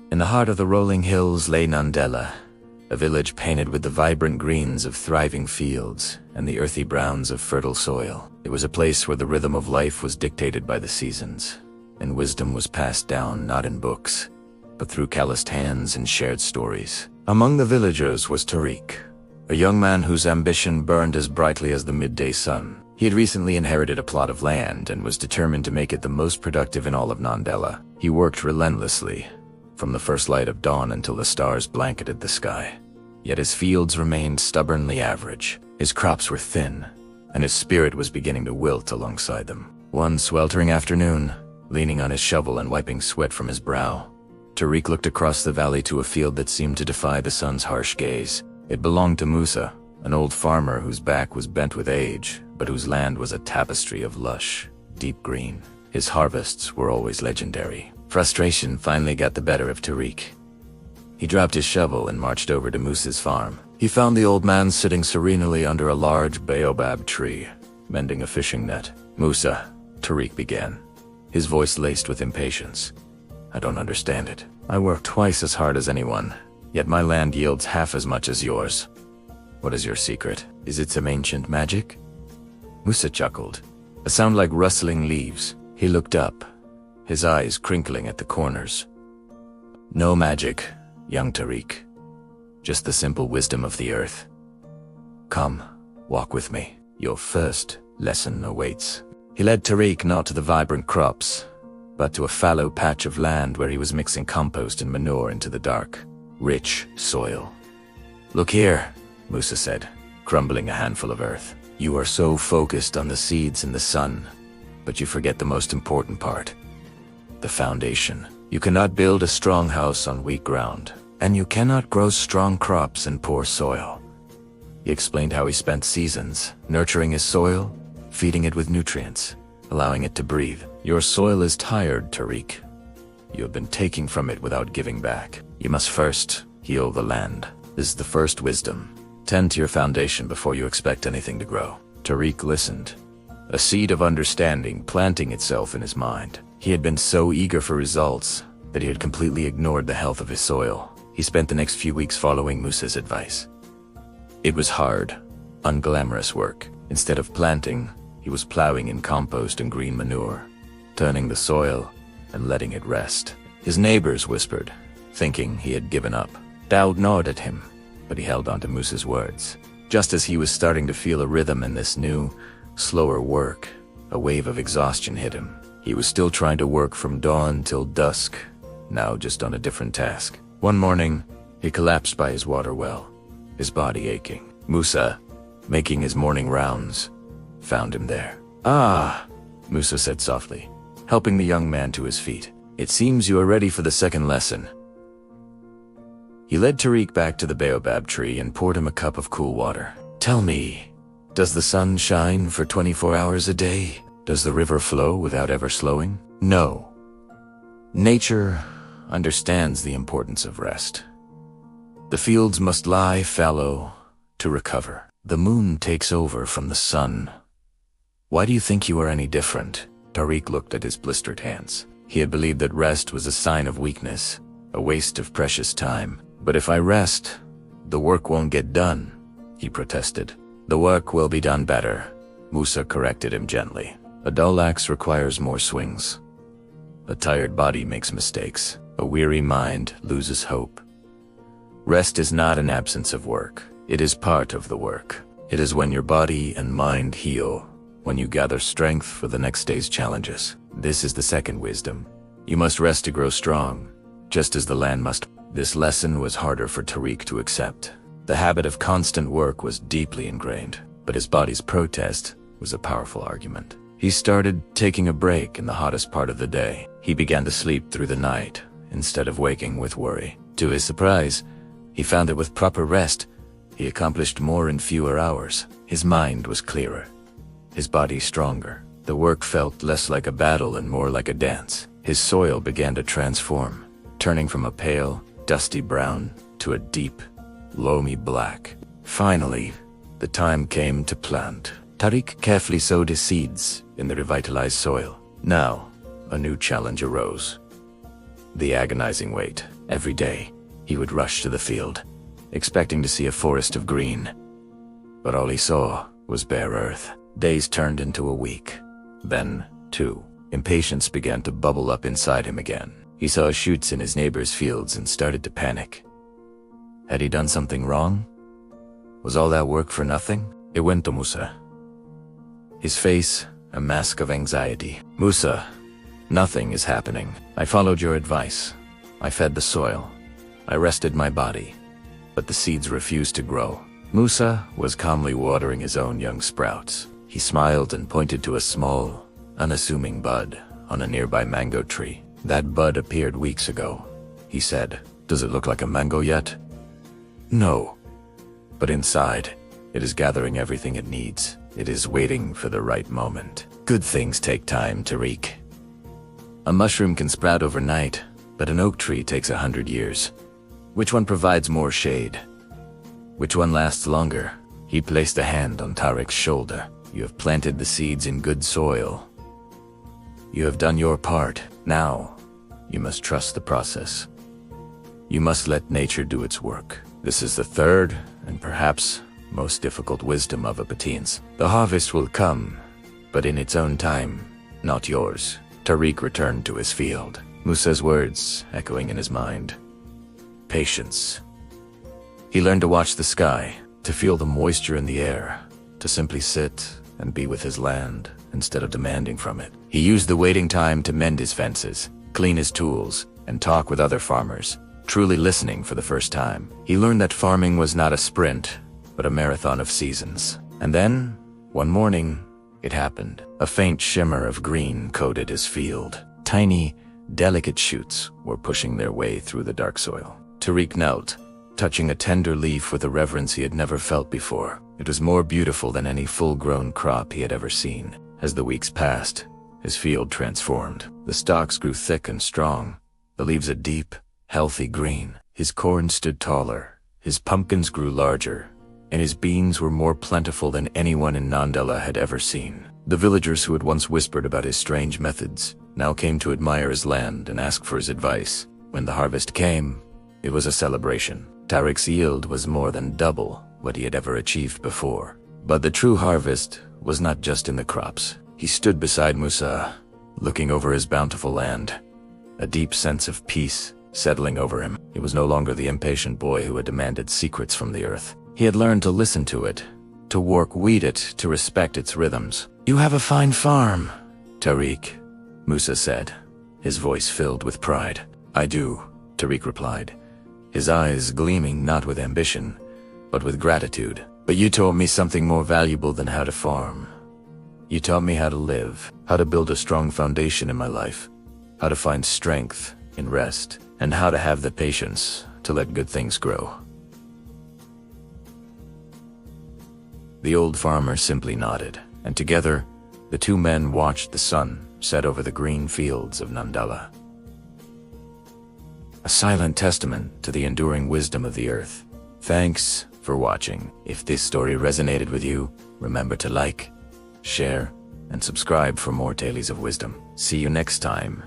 In the heart of the rolling hills lay Nandela, a village painted with the vibrant greens of thriving fields and the earthy browns of fertile soil. It was a place where the rhythm of life was dictated by the seasons, and wisdom was passed down not in books, but through calloused hands and shared stories. Among the villagers was Tariq, a young man whose ambition burned as brightly as the midday sun. He had recently inherited a plot of land and was determined to make it the most productive in all of Nandela. He worked relentlessly, from the first light of dawn until the stars blanketed the sky. Yet his fields remained stubbornly average. His crops were thin, and his spirit was beginning to wilt alongside them. One sweltering afternoon, leaning on his shovel and wiping sweat from his brow, Tariq looked across the valley to a field that seemed to defy the sun's harsh gaze. It belonged to Musa, an old farmer whose back was bent with age, but whose land was a tapestry of lush, deep green. His harvests were always legendary. Frustration finally got the better of Tariq. He dropped his shovel and marched over to Musa's farm. He found the old man sitting serenely under a large baobab tree, mending a fishing net. "Musa," Tariq began, his voice laced with impatience. "I don't understand it. I work twice as hard as anyone, yet my land yields half as much as yours. What is your secret? Is it some ancient magic?" Musa chuckled, a sound like rustling leaves. He looked up, his eyes crinkling at the corners. "No magic, young Tariq. Just the simple wisdom of the earth. Come, walk with me. Your first lesson awaits." He led Tariq not to the vibrant crops, but to a fallow patch of land where he was mixing compost and manure into the dark, rich soil. "Look here," Musa said, crumbling a handful of earth. "You are so focused on the seeds and the sun, but you forget the most important part. The foundation. You cannot build a strong house on weak ground, and you cannot grow strong crops in poor soil." He explained how he spent seasons nurturing his soil, feeding it with nutrients, allowing it to breathe. "Your soil is tired, Tariq. You have been taking from it without giving back. You must first heal the land. This is the first wisdom. Tend to your foundation before you expect anything to grow." Tariq listened, a seed of understanding planting itself in his mind. He had been so eager for results that he had completely ignored the health of his soil. He spent the next few weeks following Musa's advice. It was hard, unglamorous work. Instead of planting, he was plowing in compost and green manure, turning the soil and letting it rest. His neighbors whispered, thinking he had given up. Doubt gnawed at him, but he held on to Musa's words. Just as he was starting to feel a rhythm in this new, slower work, a wave of exhaustion hit him. He was still trying to work from dawn till dusk, now just on a different task. One morning, he collapsed by his water well, his body aching. Musa, making his morning rounds, found him there. "Ah," Musa said softly, helping the young man to his feet. "It seems you are ready for the second lesson." He led Tariq back to the baobab tree and poured him a cup of cool water. "Tell me, does the sun shine for 24 hours a day? Does the river flow without ever slowing? No. Nature understands the importance of rest. The fields must lie fallow to recover. The moon takes over from the sun. Why do you think you are any different?" Tariq looked at his blistered hands. He had believed that rest was a sign of weakness, a waste of precious time. "But if I rest, the work won't get done," he protested. "The work will be done better," Musa corrected him gently. "A dull axe requires more swings. A tired body makes mistakes. A weary mind loses hope. Rest is not an absence of work. It is part of the work. It is when your body and mind heal, when you gather strength for the next day's challenges. This is the second wisdom. You must rest to grow strong, just as the land must." This lesson was harder for Tariq to accept. The habit of constant work was deeply ingrained, but his body's protest was a powerful argument. He started taking a break in the hottest part of the day. He began to sleep through the night, instead of waking with worry. To his surprise, he found that with proper rest, he accomplished more in fewer hours. His mind was clearer, his body stronger. The work felt less like a battle and more like a dance. His soil began to transform, turning from a pale, dusty brown to a deep, loamy black. Finally, the time came to plant. Tariq carefully sowed his seeds in the revitalized soil. Now, a new challenge arose. The agonizing wait. Every day, he would rush to the field, expecting to see a forest of green. But all he saw was bare earth. Days turned into a week. Then, 2. Impatience began to bubble up inside him again. He saw shoots in his neighbor's fields and started to panic. Had he done something wrong? Was all that work for nothing? It went to Musa. His face, a mask of anxiety. Musa, nothing is happening. I followed your advice. I fed the soil. I rested my body. But the seeds refused to grow. Musa was calmly watering his own young sprouts. He smiled and pointed to a small, unassuming bud on a nearby mango tree. That bud appeared weeks ago, he said. Does it look like a mango yet? No. But inside, it is gathering everything it needs. It is waiting for the right moment. Good things take time, Tariq. A mushroom can sprout overnight, but an oak tree takes 100 years. Which one provides more shade? Which one lasts longer? He placed a hand on Tariq's shoulder. You have planted the seeds in good soil. You have done your part. Now, you must trust the process. You must let nature do its work. This is the third, and perhaps most difficult wisdom of Apatians. The harvest will come, but in its own time, not yours. Tariq returned to his field, Musa's words echoing in his mind. Patience. He learned to watch the sky, to feel the moisture in the air, to simply sit and be with his land instead of demanding from it. He used the waiting time to mend his fences, clean his tools, and talk with other farmers, truly listening for the first time. He learned that farming was not a sprint, but a marathon of seasons. And then, one morning, it happened. A faint shimmer of green coated his field. Tiny, delicate shoots were pushing their way through the dark soil. Tariq knelt, touching a tender leaf with a reverence he had never felt before. It was more beautiful than any full-grown crop he had ever seen. As the weeks passed, his field transformed. The stalks grew thick and strong, the leaves a deep, healthy green. His corn stood taller, his pumpkins grew larger, and his beans were more plentiful than anyone in Nandela had ever seen. The villagers who had once whispered about his strange methods now came to admire his land and ask for his advice. When the harvest came, it was a celebration. Tariq's yield was more than double what he had ever achieved before. But the true harvest was not just in the crops. He stood beside Musa, looking over his bountiful land, a deep sense of peace settling over him. He was no longer the impatient boy who had demanded secrets from the earth. He had learned to listen to it, to weed it, to respect its rhythms. You have a fine farm, Tariq, Musa said, his voice filled with pride. I do, Tariq replied, his eyes gleaming not with ambition, but with gratitude. But you taught me something more valuable than how to farm. You taught me how to live, how to build a strong foundation in my life, how to find strength in rest, and how to have the patience to let good things grow. The old farmer simply nodded, and together, the two men watched the sun set over the green fields of Nandela. A silent testament to the enduring wisdom of the earth. Thanks for watching. If this story resonated with you, remember to like, share, and subscribe for more Dailies of Wisdom. See you next time.